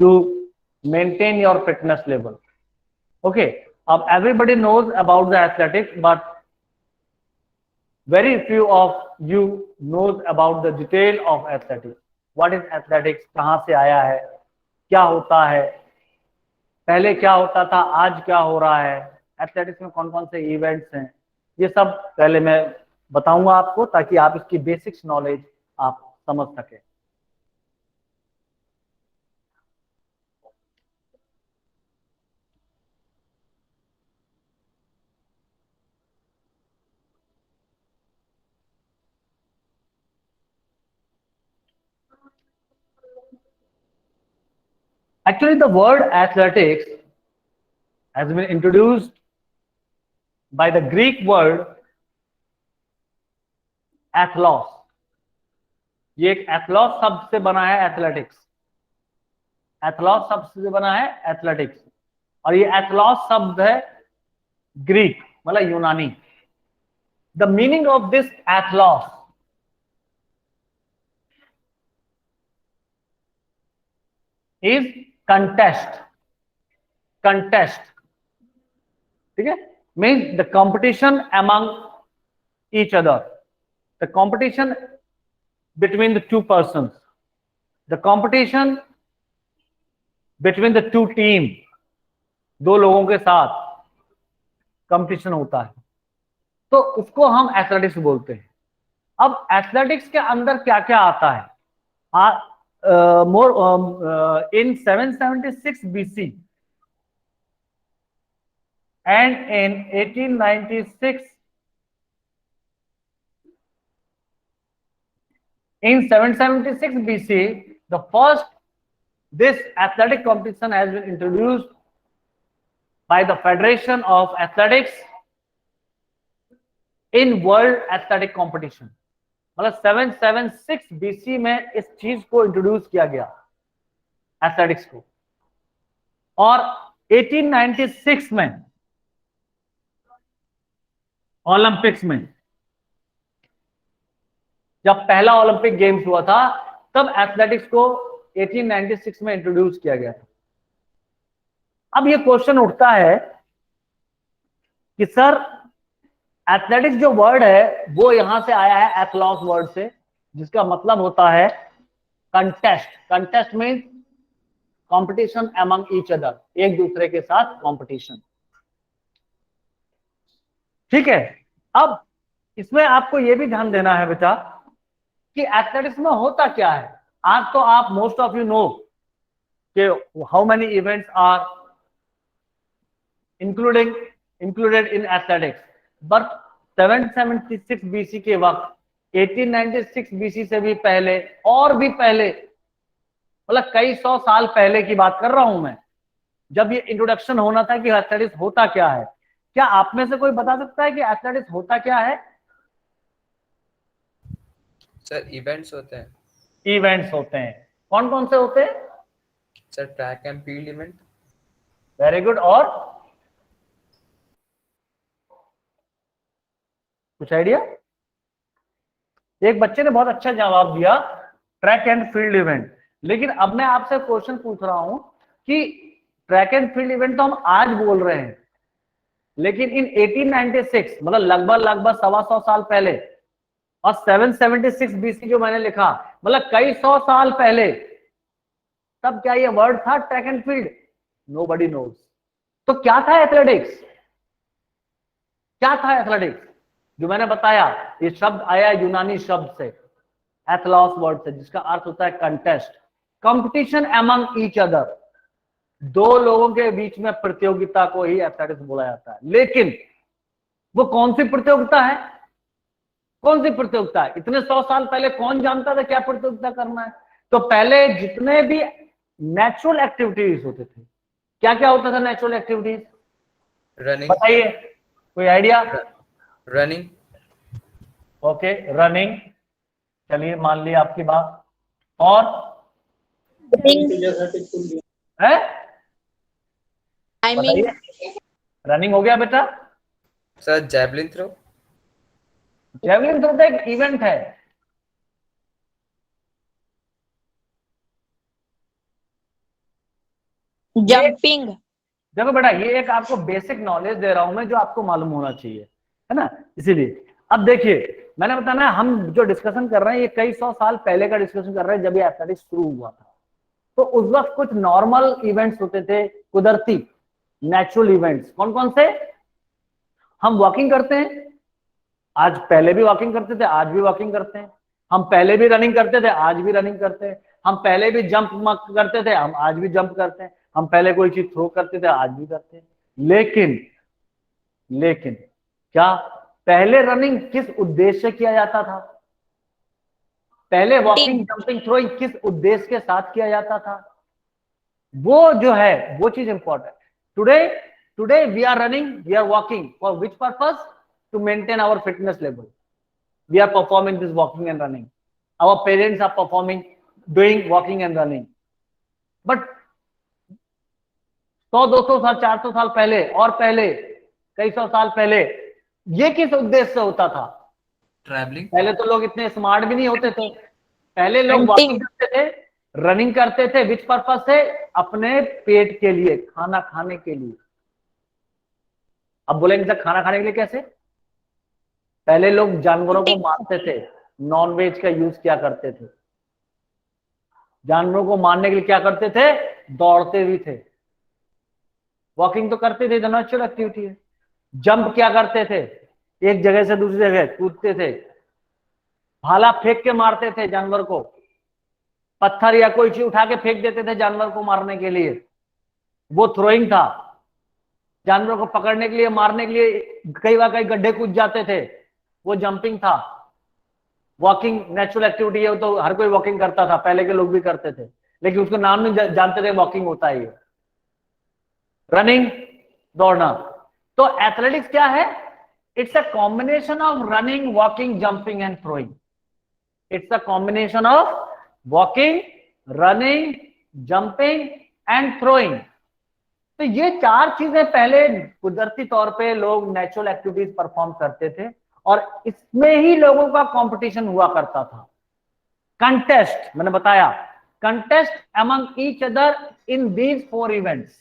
to maintain your fitness level. Okay, everybody knows about the athletics, but very few of you knows about the detail of athletics. What is athletics? कहाँ से आया है? क्या होता है? पहले क्या होता था? आज क्या हो रहा है? एथलेटिक्स में कौन कौन से इवेंट्स हैं? ये सब पहले मैं बताऊंगा आपको, ताकि आप इसकी बेसिक्स नॉलेज आप समझ सकें. Actually, the word athletics has been introduced by the Greek word athlos. ये एक एथलॉस शब्द से बना है एथलेटिक्स. एथलॉस शब्द से बना है एथलेटिक्स, और ये एथलॉस शब्द है ग्रीक, मतलब यूनानी. द मीनिंग ऑफ दिस एथलॉस इज कंटेस्ट. कंटेस्ट, ठीक है, means the competition among each other, the competition between the two persons, the competition between the two team, दो लोगों के साथ कंपटीशन होता है, तो उसको हम एथलेटिक्स बोलते हैं. अब एथलेटिक्स के अंदर क्या क्या आता है? in 776 BC and in 1896, in 776 BC, the first this athletic competition has been introduced by the Federation of Athletics in World Athletic Competition. मतलब 776 BC में इस चीज को इंट्रोड्यूस किया गया एथलेटिक्स को, और 1896 में ओलंपिक्स में जब पहला ओलंपिक गेम्स हुआ था, तब एथलेटिक्स को 1896 में इंट्रोड्यूस किया गया था. अब ये क्वेश्चन उठता है कि सर एथलेटिक्स जो वर्ड है वो यहां से आया है एथलॉस वर्ड से, जिसका मतलब होता है contest. Contest means competition among each other, एक दूसरे के साथ कंपटीशन. ठीक है, अब इसमें आपको यह भी ध्यान देना है बेटा कि एथलेटिक्स में होता क्या है. आज तो आप मोस्ट ऑफ यू नो कि how many events are included in athletics, but 776 BC के वक्त, 1896 बीसी से भी पहले और भी पहले, मतलब कई सौ साल पहले की बात कर रहा हूं मैं, जब ये इंट्रोडक्शन होना था कि एथलेटिक्स होता क्या है. क्या आप में से कोई बता सकता है कि एथलेटिक्स होता क्या है? सर इवेंट्स होते हैं. इवेंट्स होते हैं. कौन कौन से होते हैं? Sir track and field event. Very good. और कुछ आइडिया? एक बच्चे ने बहुत अच्छा जवाब दिया, ट्रैक एंड फील्ड इवेंट. लेकिन अब मैं आपसे क्वेश्चन पूछ रहा हूं कि ट्रैक एंड फील्ड इवेंट तो हम आज बोल रहे हैं, लेकिन इन 1896 मतलब लगभग 125 साल पहले, और 776 बीसी जो मैंने लिखा, मतलब कई सौ साल पहले, तब क्या ये वर्ड था track and field? Nobody knows. तो क्या था एथलेटिक्स? क्या था एथलेटिक्स? जो मैंने बताया, ये शब्द आया यूनानी शब्द से, एथलॉस वर्ड से, जिसका अर्थ होता है contest, competition among each other, दो लोगों के बीच में प्रतियोगिता को ही एथलेटिक्स बोला जाता है. लेकिन वो कौन सी प्रतियोगिता है? कौन सी प्रतियोगिता है? इतने 100 साल पहले कौन जानता था क्या प्रतियोगिता करना है? तो पहले जितने भी नेचुरल एक्टिविटीज होते थे, क्या क्या होता था नेचुरल एक्टिविटीज? रनिंग. बताइए, कोई आइडिया? रनिंग. ओके, रनिंग, चलिए मान लिया आपकी बात. और है बताइए, रनिंग हो गया बेटा. Sir javelin throw. Javelin throw तो एक इवेंट है. जंपिंग। देखो बेटा, ये एक आपको बेसिक नॉलेज दे रहा हूं मैं, जो आपको मालूम होना चाहिए, है ना। इसीलिए अब देखिए, मैंने बताया ना, हम जो डिस्कशन कर रहे हैं ये कई सौ साल पहले का डिस्कशन कर रहे हैं, जब ये एथलेटिक्स शुरू हुआ था। तो उस वक्त कुछ नॉर्मल इवेंट्स होते थे, कुदरती नेचुरल इवेंट्स। कौन कौन से? हम वॉकिंग करते हैं, आज पहले भी वॉकिंग करते थे, आज भी वॉकिंग करते हैं। हम पहले भी रनिंग करते थे, आज भी रनिंग करते हैं। हम पहले भी जंप करते थे, हम आज भी जंप करते हैं। हम पहले कोई चीज थ्रो करते थे, आज भी करते हैं। लेकिन लेकिन क्या पहले रनिंग किस उद्देश्य से किया जाता था? पहले वॉकिंग, जंपिंग, थ्रोइंग किस उद्देश्य के साथ किया जाता था? वो जो है वो चीज important. Today today we are running, we are walking for which purpose? To maintain our fitness level. We are performing this walking and running. Our parents are performing, doing walking and running. But 100, 200 साल, 400 साल पहले, और पहले कई सौ साल पहले, ये किस उद्देश्य से होता था? ट्रैवलिंग। पहले तो लोग इतने स्मार्ट भी नहीं होते थे। पहले लोग Hunting. वॉकिंग करते थे, रनिंग करते थे। विच पर्पस से? अपने पेट के लिए, खाना खाने के लिए। अब बोलेंगे सर खाना खाने के लिए कैसे? पहले लोग जानवरों को मारते थे, नॉनवेज का यूज किया करते थे। जानवरों को मारने के लिए क्या करते थे? दौड़ते भी थे। वॉकिंग तो करते थे, नेचुरल एक्टिविटी है। जंप क्या करते थे? एक जगह से दूसरी जगह कूदते थे। भाला फेंक के मारते थे जानवर को। पत्थर या कोई चीज उठा के फेंक देते थे जानवर को मारने के लिए, वो थ्रोइंग था। जानवर को पकड़ने के लिए, मारने के लिए कई बार कई गड्ढे कूद जाते थे, वो जंपिंग था। वॉकिंग नेचुरल एक्टिविटी है, तो हर कोई वॉकिंग करता था, पहले के लोग भी करते थे, लेकिन उसको नाम नहीं जानते थे वॉकिंग होता है ये। रनिंग, दौड़ना। तो एथलेटिक्स क्या है? It's a combination of running, walking, jumping and throwing. It's a combination of walking, running, jumping and throwing. तो ये चार चीजें पहले कुदरती तौर पे लोग नेचुरल एक्टिविटीज परफॉर्म करते थे, और इसमें ही लोगों का कंपटीशन हुआ करता था। कंटेस्ट, मैंने बताया, contest among each other in these 4 events.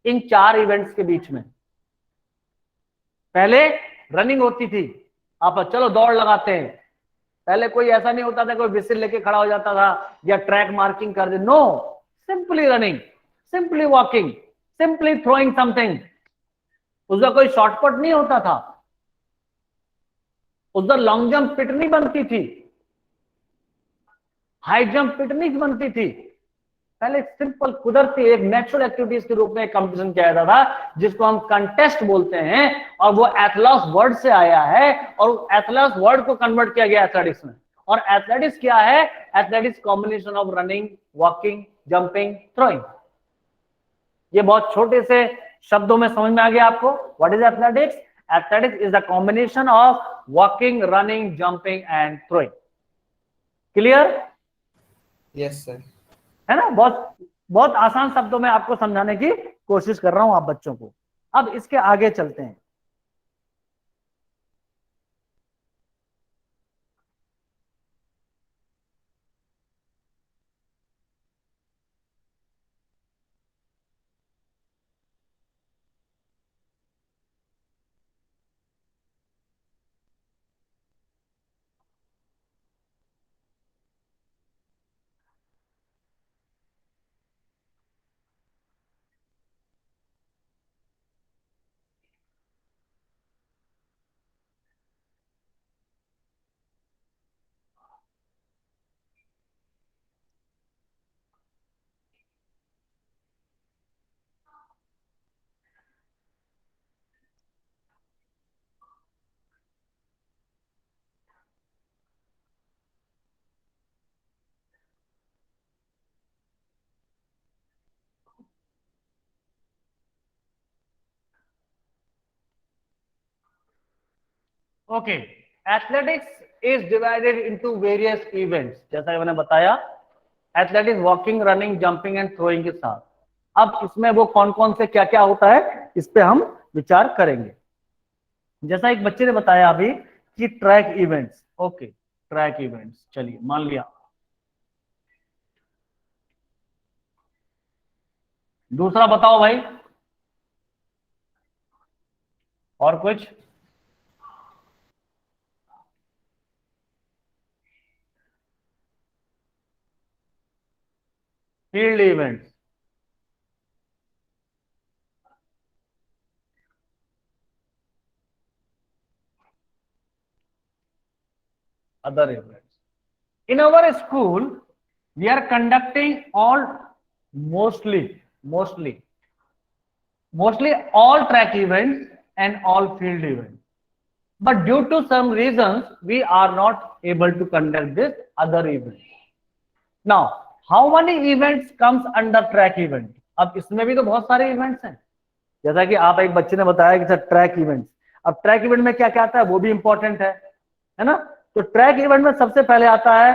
In 4 events के बीच में पहले रनिंग होती थी। आप चलो दौड़ लगाते हैं। पहले कोई ऐसा नहीं होता था कोई विसिल लेके खड़ा हो जाता था या ट्रैक मार्किंग कर दे। No, simply running, simply walking, simply throwing something. उसका कोई शॉर्टकट नहीं होता था। उधर लॉन्ग जंप पिट नहीं बनती थी, हाई जंप पिट नहीं बनती थी। पहले सिंपल कुदरती एक नेचुरल एक्टिविटीज के रूप में कंपटीशन किया जाता था, जिसको हम कंटेस्ट बोलते हैं। और वो एथलॉस वर्ड से आया है, और एथलॉस वर्ड को कन्वर्ट किया गया एथलेटिक्स में। और एथलेटिक्स क्या है? Athletics combination of running, walking, jumping, throwing. ये बहुत छोटे से शब्दों में समझ में आ गया आपको? What is athletics? Athletics is the combination of walking, running, jumping and throwing. Clear? Yes sir. है ना? बहुत बहुत आसान शब्दों में आपको समझाने की कोशिश कर रहा हूं आप बच्चों को। अब इसके आगे चलते हैं। Okay, athletics is divided into various events. जैसा कि मैंने बताया, athletics walking, running, jumping and throwing के साथ। अब इसमें वो कौन कौन से क्या क्या होता है, इस पे हम विचार करेंगे। जैसा एक बच्चे ने बताया अभी कि track events. Okay, track events, चलिए मान लिया। दूसरा बताओ भाई, और कुछ? Field event, other events. In our school, we are conducting all mostly, mostly, mostly all track events and all field events. But due to some reasons, we are not able to conduct this other events. Now, how many events comes under track event? अब इसमें भी तो बहुत सारे events हैं, जैसा कि आप एक बच्चे ने बताया कि सर ट्रैक इवेंट्स। अब ट्रैक इवेंट में क्या क्या आता है वो भी इंपॉर्टेंट है ना? तो ट्रैक इवेंट में सबसे पहले आता है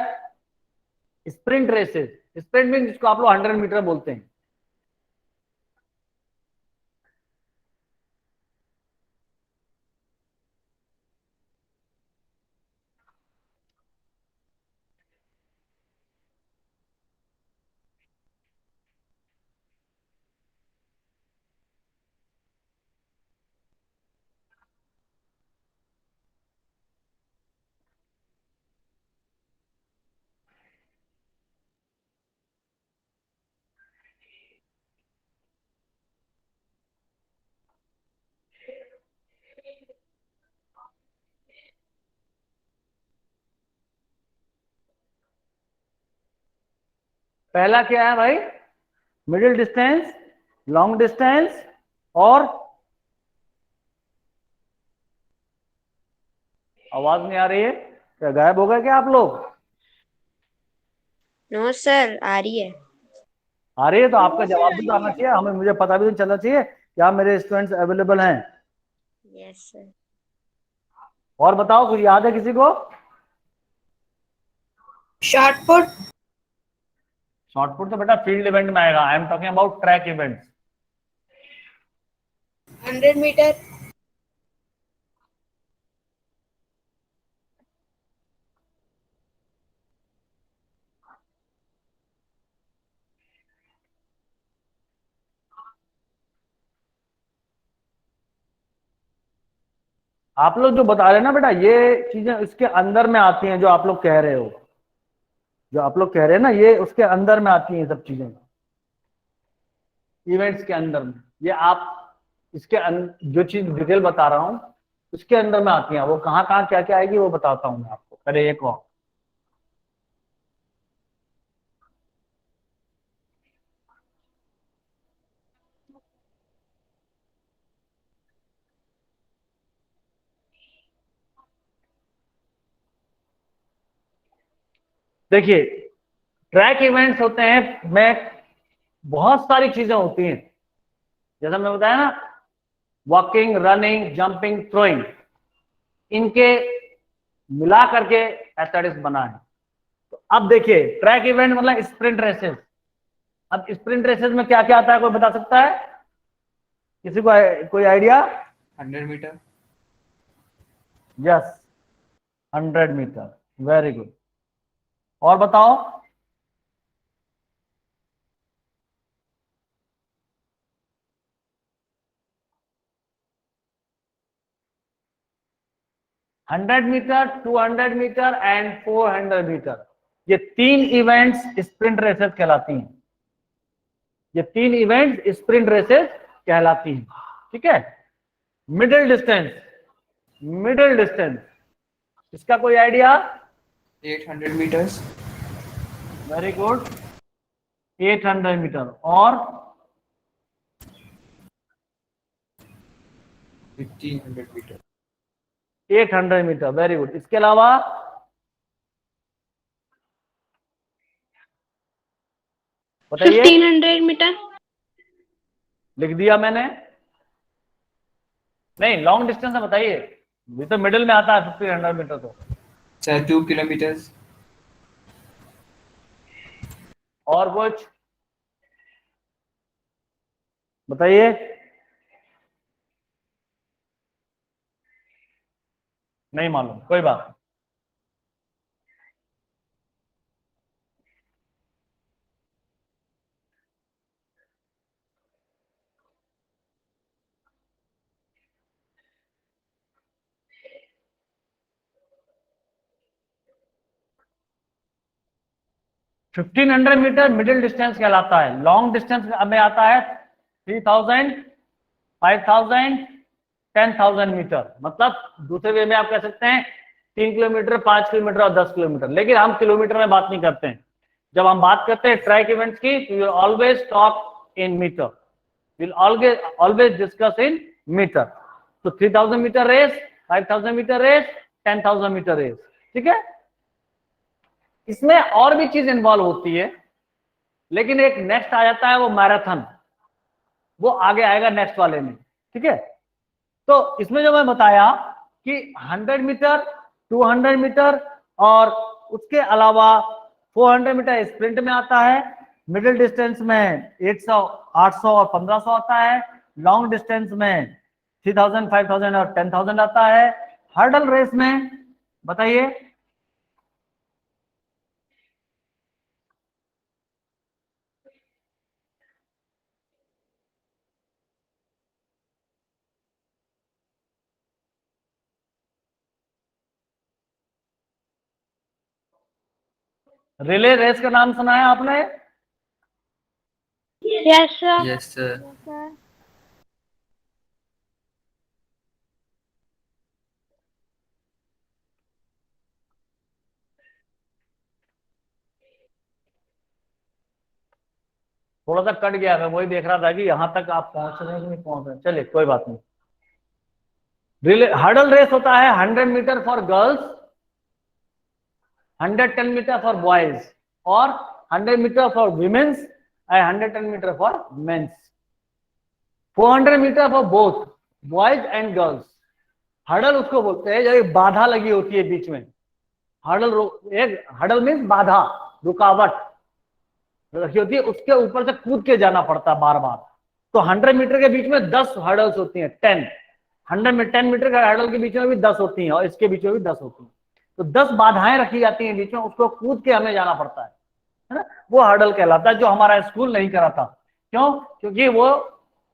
स्प्रिंट रेसेस। स्प्रिंट मीन जिसको आप लोग 100 मीटर बोलते हैं। पहला क्या है भाई? मिडिल डिस्टेंस, लॉन्ग डिस्टेंस, और आवाज नहीं आ रही है क्या? गायब हो गए क्या आप लोग? नो सर, आ रही है। आ रही है तो आपका जवाब भी तो आना चाहिए, हमें, मुझे पता भी तो चलना चाहिए क्या मेरे स्टूडेंट्स अवेलेबल हैं। Yes sir. और बताओ, कुछ याद है किसी को? Short put. शॉर्टपुट तो बेटा फील्ड इवेंट में आएगा। I am talking about track events. 100 metre. आप लोग जो बता रहे हैं ना बेटा, ये चीजें इसके अंदर में आती हैं, जो आप लोग कह रहे हो, जो आप लोग कह रहे हैं ना, ये उसके अंदर में आती हैं सब चीजें, इवेंट्स के अंदर में। ये आप इसके जो चीज डिटेल बता रहा हूँ उसके अंदर में आती हैं। वो कहाँ कहाँ क्या क्या आएगी वो बताता हूँ मैं आपको। अरे एक और, देखिए ट्रैक इवेंट्स होते हैं में बहुत सारी चीजें होती हैं, जैसा मैं बताया ना, वॉकिंग, रनिंग, जंपिंग, थ्रोइंग, इनके मिला करके एथलेटिक्स बना है। तो अब देखिए ट्रैक इवेंट मतलब स्प्रिंट रेसेस। अब स्प्रिंट रेसेस में क्या क्या आता है, कोई बता सकता है? किसी को कोई idea? 100 metre. Yes, 100 metre, very good. और बताओ? 100 मीटर, 200 मीटर एंड 400 मीटर, ये तीन इवेंट्स स्प्रिंट रेसेस कहलाती हैं। ये तीन इवेंट्स स्प्रिंट रेसेस कहलाती हैं, ठीक है? मिडिल डिस्टेंस, मिडिल डिस्टेंस, इसका कोई idea? 800 metres. Very good, 800 metre. और 1500 मीटर। 800 metre, very good. इसके अलावा बताइए। 1500 मीटर। लिख दिया मैंने। नहीं, लॉन्ग डिस्टेंस है, बताइए। ये तो मिडिल में आता है 1500 मीटर तो। Sir 2 kilometres. और कुछ बताइए। नहीं मालूम, कोई बात नहीं। 1500 मीटर मिडिल डिस्टेंस कहलाता है। लॉन्ग डिस्टेंस में आता है 3000, 5000, 10,000 मीटर। मतलब दूसरे वे में आप कह सकते हैं 3 किलोमीटर, 5 किलोमीटर और 10 किलोमीटर। लेकिन हम किलोमीटर में बात नहीं करते हैं। जब हम बात करते हैं ट्रैक इवेंट्स की, तो you always talk in metre, will always discuss in metre. तो 3000 metre race, 5000 metre race, 10,000 metre race, ठीक है। इसमें और भी चीज इन्वॉल्व होती है, लेकिन एक नेक्स्ट आ जाता है वो मैराथन, वो आगे आएगा नेक्स्ट वाले में, ठीक है। तो इसमें जो मैं बताया कि 100 मीटर, 200 मीटर और उसके अलावा 400 मीटर स्प्रिंट में आता है। मिडिल डिस्टेंस में 800, 800 और 1500 आता है। लॉन्ग डिस्टेंस में 3000, 5000 और 10,000 आता है। हर्डल रेस में बताइए, रिले रेस का नाम सुना है आपने? Yes, sir. Yes, sir. थोड़ा सा कट गया, मैं वही देख रहा था कि यहां तक आप पहुंच रहे हैं कि नहीं पहुंच रहे। चलिए कोई बात नहीं। रिले हर्डल रेस होता है 100 metre for girls, 110 metre for boys और 100 metre for womens and 110 metre for mens. 400 metre for both boys and girls. Hurdle उसको बोलते हैं जब एक बाधा लगी होती है बीच में। हर्डल मीन्स बाधा, रुकावट रखी होती है, उसके ऊपर से कूद के जाना पड़ता है बार बार। तो 100 मीटर के बीच में 10 हर्डल्स होती हैं, 10 मीटर का हर्डल के बीच में भी 10 होती हैं और इसके बीच में भी 10 होती हैं। तो 10 बाधाएं रखी जाती हैं बीच में, उसको कूद के हमें जाना पड़ता है ना। वो हर्डल कहलाता है, जो हमारा स्कूल नहीं करा था। क्यों? क्योंकि वो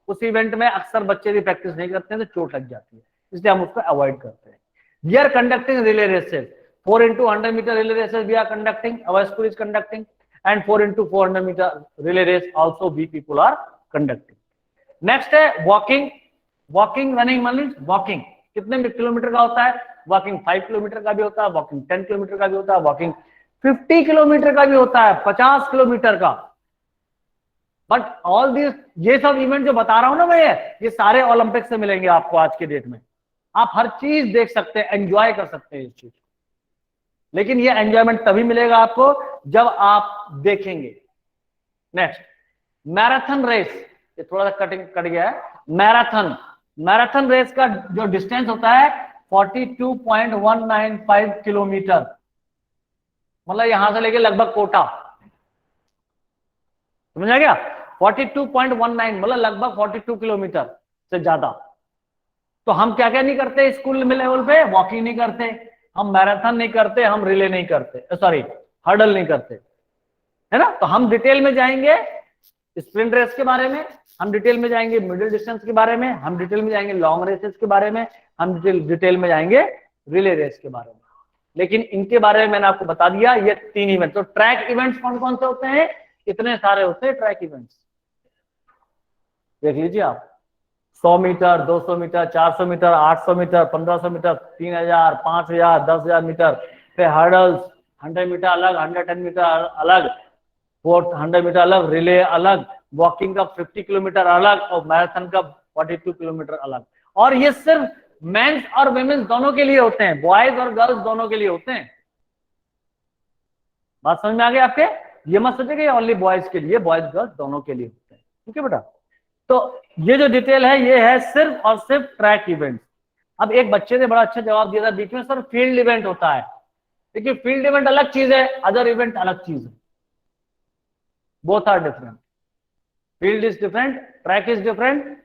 उस इवेंट में अक्सर बच्चे भी प्रैक्टिस नहीं करते हैं, तो चोट लग जाती है, इसलिए हम उसको अवॉइड करते हैं। We are conducting relay races, 4 into 100 meter relay races we are conducting, our school is conducting, and 4 into 400 meter relay race also we people are conducting. Next है walking. Walking running means walking कितने kilometre का होता है? Walking 5 kilometre का भी होता है, walking 10 kilometre का भी होता है, वॉकिंग 50 किलोमीटर का भी होता है, 50 किलोमीटर का। बट ऑल दिस, ये सब इवेंट जो बता रहा हूं ना मैं, ये सारे ओलंपिक से मिलेंगे आपको आज के डेट में। आप हर चीज देख सकते हैं, एंजॉय कर सकते हैं इस चीज, लेकिन ये एंजॉयमेंट तभी मिलेगा आपको जब आप देखेंगे। नेक्स्ट मैराथन रेस, ये थोड़ा सा कट गया है। मैराथन रेस का जो डिस्टेंस होता है 42.195 किलोमीटर, मतलब यहां से लेके लगभग कोटा, समझ आ गया? 42.19 मतलब लगभग 42 किलोमीटर से ज्यादा। तो हम क्या क्या नहीं करते स्कूल में लेवल पे? वॉकिंग नहीं करते, हम मैराथन नहीं करते, हम रिले नहीं करते, सॉरी हर्डल नहीं करते, है ना। तो हम डिटेल में जाएंगे स्प्रिंट रेस के बारे में, हम डिटेल में जाएंगे मिडिल डिस्टेंस के बारे में, हम डिटेल में जाएंगे लॉन्ग रेसेस के बारे में, हम डिटेल में जाएंगे रिले रेस के बारे में। लेकिन इनके बारे में मैंने आपको बता दिया, ये 3 इवेंट। तो ट्रैक इवेंट्स कौन कौन से होते हैं? इतने सारे होते हैं ट्रैक इवेंट्स, देख लीजिए आप। 100 metre, 200 metre, 400 metre, 800 metre, 1500 metre, 3000, 5000, 10,000 metre. फिर हर्डल्स 100 मीटर अलग, 110 मीटर अलग, 400 मीटर अलग, रिले अलग, वॉकिंग का 50 किलोमीटर अलग और मैराथन का 42 किलोमीटर अलग। और ये सिर्फ मेंस और वुमेन्स दोनों के लिए होते हैं, बॉयज और गर्ल्स दोनों के लिए होते हैं। बात समझ में आ गई आपके? ये मत सोचिए कि ओनली बॉयज के लिए, बॉयज गर्ल्स दोनों के लिए होते हैं, ठीक है बेटा। तो ये जो डिटेल है ये है सिर्फ और सिर्फ ट्रैक इवेंट। अब एक बच्चे ने बड़ा अच्छा जवाब दिया था बीच में, सर फील्ड इवेंट होता है। देखिए फील्ड इवेंट अलग चीज है, अदर इवेंट अलग चीज है, both are different. Field is different, track is different,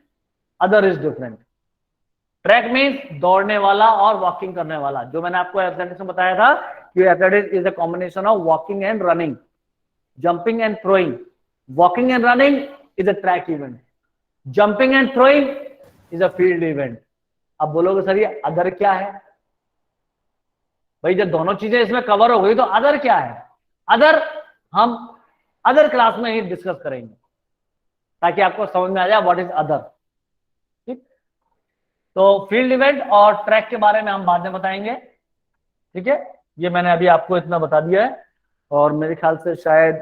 other is different. Track means दौड़ने वाला और वॉकिंग करने वाला, जो मैंने आपको एथलेटिक्स में बताया था कि athletics is a combination of walking and running, jumping and throwing. Walking and running is a track event, jumping and throwing is a field event. अब बोलोगे सर ये अदर क्या है? भाई जब दोनों चीजें इसमें कवर हो गई तो अदर क्या है? अदर हम अदर क्लास में ही डिस्कस करेंगे, ताकि आपको समझ में आ जाए व्हाट इज अदर। ठीक, तो फील्ड इवेंट और ट्रैक के बारे में हम बाद में बताएंगे। ठीक है, ये मैंने अभी आपको इतना बता दिया है, और मेरे ख्याल से शायद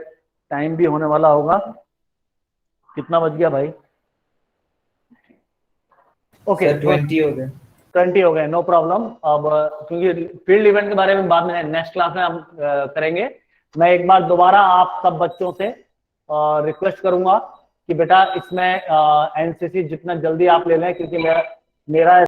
टाइम भी होने वाला होगा। कितना बज गया भाई? ओके, 20 हो गए। 20 हो गए, नो प्रॉब्लम। अब क्योंकि फील्ड इवेंट के बारे में बाद में नेक्स्ट क्लास में हम करेंगे। मैं एक बार दोबारा आप सब बच्चों से रिक्वेस्ट करूंगा कि बेटा इसमें एनसीसी जितना जल्दी आप ले लें, क्योंकि मेरा